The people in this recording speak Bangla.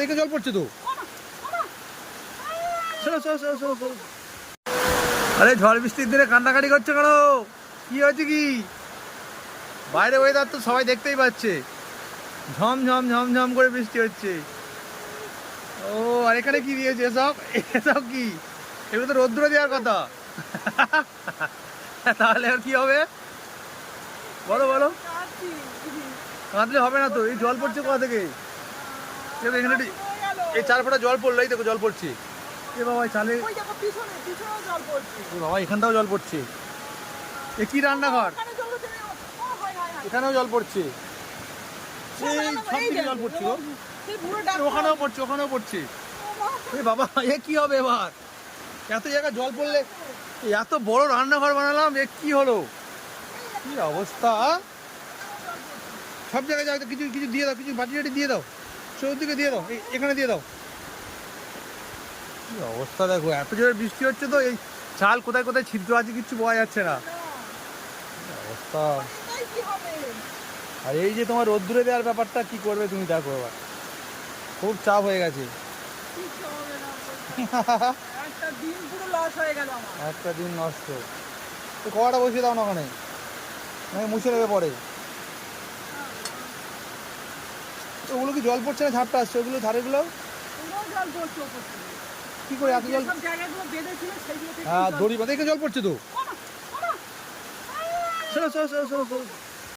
দেখে জল পড়ছে তো। আরে ঝড় বৃষ্টির দিনে কান্নাকাটি করছে কেন? কি হয়েছে কি? বাইরে ওয়েদার তো সবাই দেখতেই পাচ্ছে, ঝমঝম ঝমঝম করে বৃষ্টি হচ্ছে। ও আর এখানে কি দিয়েছে এসব? এসব কি? এগুলো তো রৌদ্র দেওয়ার কথা। তাহলে আর কি হবে? বলো বলো। কাঁদলে হবে না তো, এই জল পড়ছে কোথা থেকে? এখানে এই 4 ফোঁটা জল পড়লো, এই দেখো জল পড়ছে। এ বাবা চালে, বাবা এখানটাও জল পড়ছে। এ কি রান্নাঘর? এখানেও জল পড়ছে, এই সব দিকে জল পড়ছে গো। ওখানেও পড়ছে, ওখানেও পড়ছে। এ বাবা এ কি হবে এবার? এত জায়গায় জল পড়লে, এত বড় রান্নাঘর বানালাম, এ কি হলো? কি অবস্থা! সব জায়গায় যাও, কিছু কিছু দিয়ে দাও, কিছু বাটি টাটি দিয়ে দাও, চৌদিকে দিয়ে দাও, এখানে দিয়ে দাও। কি অবস্থা দেখো, এত জোরে বৃষ্টি হচ্ছে তো এই চাল কোথায় কোথায় ছিদ্র আছে কিচ্ছু বোঝা যাচ্ছে না। অবস্থা। আর এই যে তোমার রোদ্দুরে দেওয়ার ব্যাপারটা কি করবে তুমি দেখো এবার, খুব চাপ হয়ে গেছে। একটা দিন নষ্ট। তো কড়াটা বসিয়ে দাও না ওখানে, মুছে নেবে পরে। ওগুলো কি জল পড়ছে না ঝাপটা আসছে? ওগুলো ধারেগুলো কি করে এত জল? হ্যাঁ দড়ি বাঁধে জল পড়ছে তো।